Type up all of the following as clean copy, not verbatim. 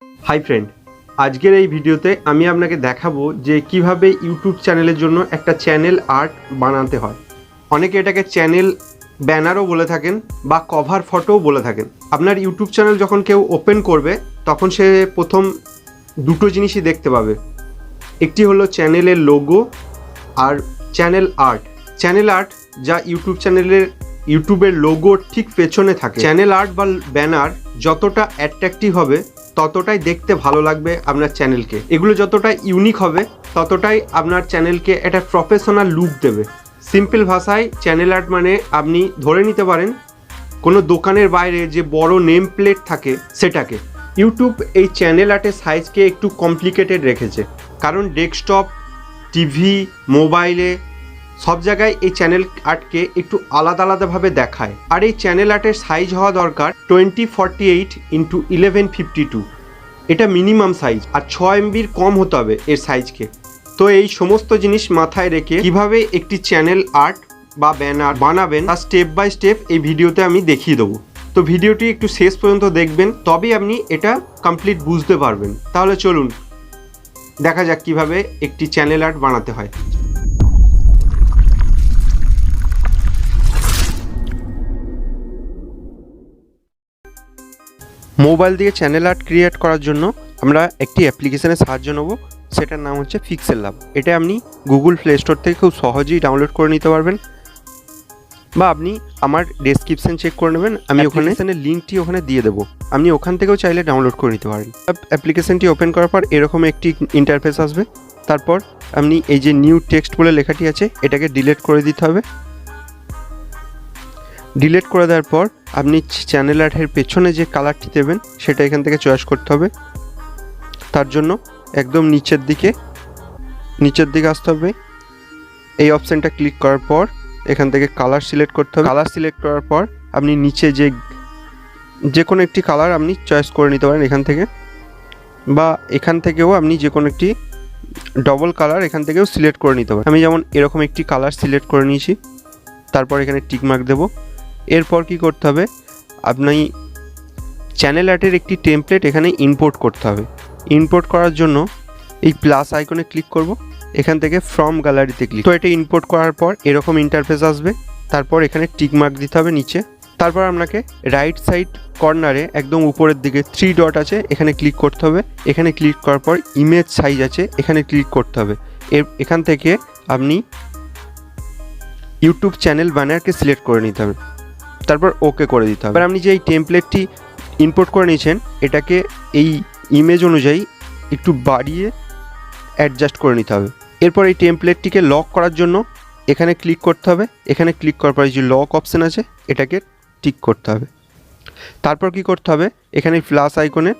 Hi friend, আজকের এই ভিডিওতে আমি আপনাকে দেখাবো যে কিভাবে ইউটিউব চ্যানেলের জন্য একটা চ্যানেল আর্ট বানাতে হয়। অনেকে এটাকে চ্যানেল ব্যানারও বলে থাকেন বা কভার ফটোও বলে থাকেন। আপনার ইউটিউব চ্যানেল যখন কেউ ওপেন করবে তখন সে প্রথম দুটো জিনিসই দেখতে পাবে। একটি হলো চ্যানেলের লোগো আর চ্যানেল আর্ট। চ্যানেল আর্ট যা ইউটিউবের লোগোর ঠিক পেছনে থাকে। চ্যানেল আর্ট বা ব্যানার যতটা অ্যাট্রাকটিভ হবে ততটাই দেখতে ভালো লাগবে আপনার চ্যানেলকে। এগুলো যতটা ইউনিক হবে ততটাই আপনার চ্যানেলকে একটা প্রফেশনাল লুক দেবে। সিম্পল ভাষায় চ্যানেল আর্ট মানে আপনি ধরে নিতে পারেন কোনো দোকানের বাইরে যে বড় নেম প্লেট থাকে সেটাকে। ইউটিউব এই চ্যানেল আর্টের সাইজকে একটু কমপ্লিকেটেড রেখেছে, কারণ ডেস্কটপ, টিভি, মোবাইলে সব জায়গায় এই চ্যানেল আর্টকে একটু আলাদা আলাদাভাবে দেখায়। আর এই চ্যানেল আর্টের সাইজ হওয়া দরকার 2048 × 1152। এটা মিনিমাম সাইজ, আর 6 MBর কম হতে হবে এর সাইজকে। তো এই সমস্ত জিনিস মাথায় রেখে কিভাবে একটি চ্যানেল আর্ট বা ব্যানার বানাবেন তা স্টেপ বাই স্টেপ এই ভিডিওতে আমি দেখিয়ে দেবো। তো ভিডিওটি একটু শেষ পর্যন্ত দেখবেন, তবেই আপনি এটা কমপ্লিট বুঝতে পারবেন। তাহলে চলুন দেখা যাক কিভাবে একটি চ্যানেল আর্ট বানাতে হয়। মোবাইল দিয়ে চ্যানেল আর্ট ক্রিয়েট করার জন্য আমরা একটি অ্যাপ্লিকেশনের সাহায্য নেব, সেটার নাম হচ্ছে pixellab। এটা আপনি গুগল প্লে স্টোর থেকে খুব সহজেই ডাউনলোড করে নিতে পারবেন, বা আপনি আমার ডেসক্রিপশন চেক করে নেবেন, আমি ওখানে লিঙ্কটি ওখানে দিয়ে দেবো, আপনি ওখান থেকেও চাইলে ডাউনলোড করে নিতে পারেন। অ্যাপ্লিকেশনটি ওপেন করার পর এরকম একটি ইন্টারফেস আসবে। তারপর আপনি এই যে নিউ টেক্সট বলে লেখাটি আছে এটাকে ডিলিট করে দিতে হবে। ডিলিট করে দেওয়ার পর আপনি চ্যানেল আর্টের পেছনে যে কালারটি দেবেন সেটা এখান থেকে চয়েস করতে হবে। তার জন্য একদম নিচের দিকে আসতে হবে। এই অপশানটা ক্লিক করার পর এখান থেকে কালার সিলেক্ট করতে হবে। কালার সিলেক্ট করার পর আপনি নিচে যে কোনো একটি কালার আপনি চয়েস করে নিতে পারেন এখান থেকে, বা এখান থেকেও আপনি যে কোনো একটি ডবল কালার এখান থেকেও সিলেক্ট করে নিতে পারেন। আমি যেমন এরকম একটি কালার সিলেক্ট করে নিয়েছি। তারপর এখানে টিক মার্ক দেবো। এরপর কি করতে হবে, আপনি চ্যানেল আর্টের একটি টেমপ্লেট এখানে ইম্পোর্ট করতে হবে। ইম্পোর্ট করার জন্য এই প্লাস আইকনে ক্লিক করব, এখান থেকে ফ্রম গ্যালারিতে ক্লিক। তো এটা ইম্পোর্ট করার পর এরকম ইন্টারফেস আসবে। তারপর এখানে টিক মার্ক দিতে হবে নিচে। তারপর আপনাকে রাইট সাইড কর্নারে একদম উপরের দিকে 3 ডট আছে, এখানে ক্লিক করতে হবে। এখানে ক্লিক করার পর ইমেজ সাইজ আছে, এখানে ক্লিক করতে হবে। এখান থেকে আপনি ইউটিউব চ্যানেল ব্যানারকে সিলেক্ট করে নিতে হবে, তারপর ওকে করে দিতে হবে। এবার আপনি যে এই টেমপ্লেটটি ইম্পোর্ট করে নিয়েছেন এটাকে এই ইমেজ অনুযায়ী একটু বাড়িয়ে অ্যাডজাস্ট করে নিতে হবে। এরপর এই টেমপ্লেটটিকে লক করার জন্য এখানে ক্লিক করতে হবে। এখানে ক্লিক করার পর যে লক অপশান আছে এটাকে টিক করতে হবে। তারপর কি করতে হবে, এখানে প্লাস আইকনে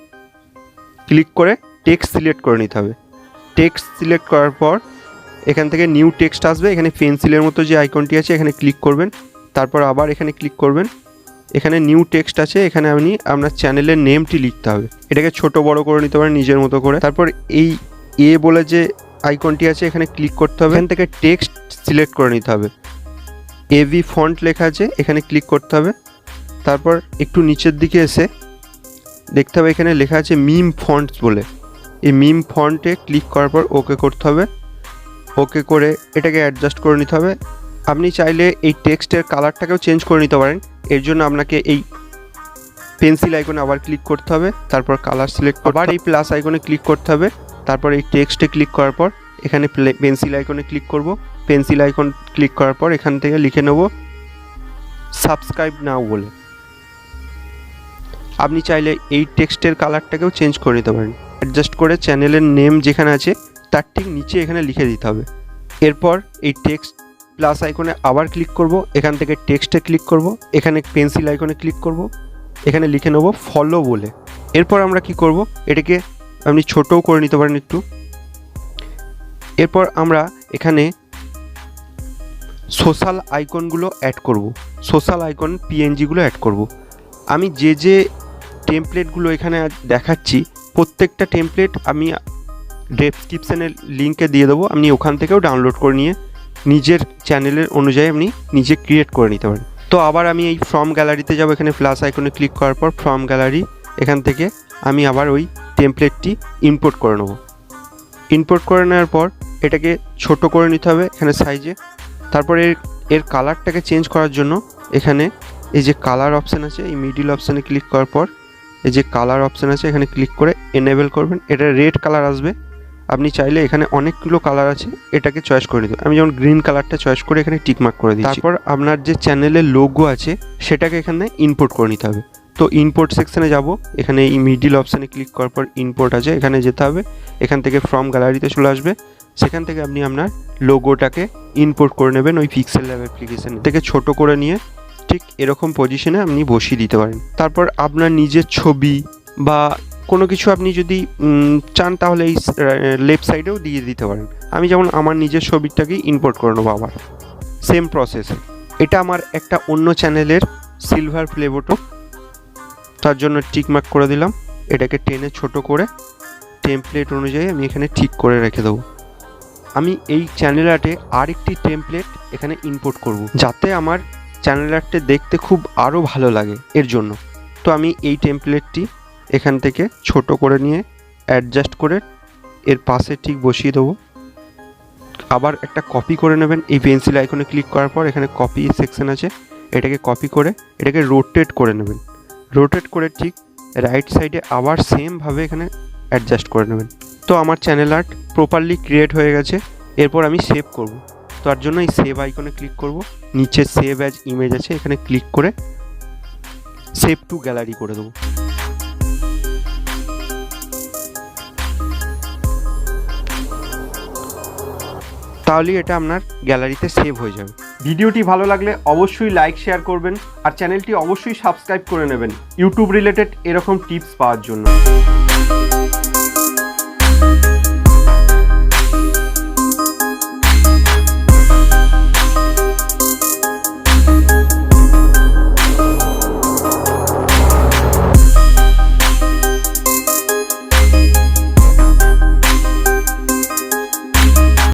ক্লিক করে টেক্সট সিলেক্ট করে নিতে হবে। টেক্সট সিলেক্ট করার পর এখান থেকে নিউ টেক্সট আসবে। এখানে পেন্সিলের মতো যে আইকনটি আছে এখানে ক্লিক করবেন। তারপর আবার এখানে ক্লিক করবেন। এখানে নিউ টেক্সট আছে, এখানে আপনি আপনার চ্যানেলের নেমটি লিখতে হবে। এটাকে ছোট বড় করে নিতে পারেন নিজের মতো করে। তারপর এই বলে যে আইকনটি আছে এখানে ক্লিক করতে হবে। এখান থেকে টেক্সট সিলেক্ট করে নিতে হবে। এভি ফন্ট লেখা আছে, এখানে ক্লিক করতে হবে। তারপর একটু নিচের দিকে এসে দেখতে হবে এখানে লেখা আছে মিম ফন্টস বলে। এই মিম ফন্টে ক্লিক করার পর ওকে করতে হবে। ওকে করে এটাকে অ্যাডজাস্ট করে নিতে হবে। আপনি চাইলে এই টেক্সটের কালারটাকেও চেঞ্জ করে নিতে পারেন। এর জন্য আপনাকে এই পেন্সিল আইকনে আবার ক্লিক করতে হবে। তারপর কালার সিলেক্ট করে আবার এই প্লাস আইকনে ক্লিক করতে হবে। তারপর এই টেক্সটে ক্লিক করার পর এখানে পেন্সিল আইকনে ক্লিক করব। পেন্সিল আইকন ক্লিক করার পর এখান থেকে লিখে নেব সাবস্ক্রাইব নাও বলে। আপনি চাইলে এই টেক্সটের কালারটাকেও চেঞ্জ করে নিতে পারেন। অ্যাডজাস্ট করে চ্যানেলের নেম যেখানে আছে তার ঠিক নিচে এখানে লিখে দিতে হবে। এরপর এই টেক্সট প্লাস আইকনে আবার ক্লিক করব। এখান থেকে টেক্সটে ক্লিক করব। এখানে পেন্সিল আইকনে ক্লিক করব। এখানে লিখে নেব ফলো বলে। এরপর আমরা কি করব, এটাকে আপনি ছোটও করে নিতে পারেন একটু। এরপর আমরা এখানে সোশ্যাল আইকনগুলো অ্যাড করব। সোশ্যাল আইকন পিএনজিগুলো অ্যাড করব। আমি যে টেমপ্লেটগুলো এখানে দেখাচ্ছি প্রত্যেকটা টেমপ্লেট আমি ডেসক্রিপশানের লিঙ্কে দিয়ে দেবো। আপনি ওখান থেকেও ডাউনলোড করে নিয়ে নিজের চ্যানেলের অনুযায়ী আপনি নিজে ক্রিয়েট করে নিতে পারেন। তো আবার আমি এই ফ্রম গ্যালারিতে যাব। এখানে প্লাস আইকনে ক্লিক করার পর ফ্রম গ্যালারি এখান থেকে আমি আবার ওই টেমপ্লেটটি ইম্পোর্ট করে নেব। ইম্পোর্ট করে নেওয়ার পর এটাকে ছোট করে নিতে হবে এখানে সাইজে। তারপর এর কালারটাকে চেঞ্জ করার জন্য এখানে এই যে কালার অপশান আছে, এই মিডিল অপশানে ক্লিক করার পর এই যে কালার অপশান আছে এখানে ক্লিক করে এনেবল করবেন। এটা রেড কালার আসবে। আপনি চাইলে এখানে অনেকগুলো কালার আছে, এটাকে চয়েস করে নিতে। আমি যেমন গ্রিন কালারটা চয়েস করে এখানে টিকমার্ক করে দিচ্ছি। তারপর আপনার যে চ্যানেলের লোগো আছে সেটাকে এখানে ইম্পোর্ট করে নিতে হবে। তো ইম্পোর্ট সেকশানে যাব, এখানে এই মিডিল অপশানে ক্লিক করার পর ইম্পোর্ট আছে, এখানে যেতে হবে। এখান থেকে ফ্রম গ্যালারিতে চলে আসবে, সেখান থেকে আপনি আপনার লোগোটাকে ইম্পোর্ট করে নেবেন ওই pixellab অ্যাপ্লিকেশন থেকে। ছোট করে নিয়ে ঠিক এরকম পজিশনে আপনি বসিয়ে দিতে পারেন। তারপর আপনার নিজের ছবি বা কোনো কিছু আপনি যদি চান তাহলে এই লেফট সাইডেও দিয়ে দিতে পারেন। আমি যেমন আমার নিজের ছবিটাকেই ইম্পোর্ট করে নেবো আবার সেম প্রসেসে। এটা আমার একটা অন্য চ্যানেলের সিলভার প্লে বাটন, তার জন্য টিকমার্ক করে দিলাম। এটাকে টেনে ছোট করে টেমপ্লেট অনুযায়ী আমি এখানে ঠিক করে রেখে দেবো। আমি এই চ্যানেল আর্টে আরেকটি টেমপ্লেট এখানে ইম্পোর্ট করব, যাতে আমার চ্যানেল আর্টটা দেখতে খুব আরও ভালো লাগে এর জন্য। তো আমি এই টেমপ্লেটটি এখান থেকে ছোট করে নিয়ে অ্যাডজাস্ট করে এর পাশে ঠিক বসিয়ে দেবো। আবার একটা কপি করে নেবেন। এই পেন্সিল আইকনে ক্লিক করার পর এখানে কপি সেকশন আছে, এটাকে কপি করে এটাকে রোটেট করে নেবেন। রোটেট করে ঠিক রাইট সাইডে আবার সেমভাবে এখানে অ্যাডজাস্ট করে নেবেন। তো আমার চ্যানেল আর্ট প্রপারলি ক্রিয়েট হয়ে গেছে। এরপর আমি সেভ করব। তার জন্য এই সেভ আইকনে ক্লিক করব, নিচে সেভ অ্যাজ ইমেজ আছে এখানে ক্লিক করে সেভ টু গ্যালারি করে দেবো। তাহলেই এটা আপনার গ্যালারিতে সেভ হয়ে যাবে। ভিডিওটি ভালো লাগলে অবশ্যই লাইক শেয়ার করবেন আর চ্যানেলটি অবশ্যই সাবস্ক্রাইব করে নেবেন ইউটিউব রিলেটেড এরকম টিপস পাওয়ার জন্য।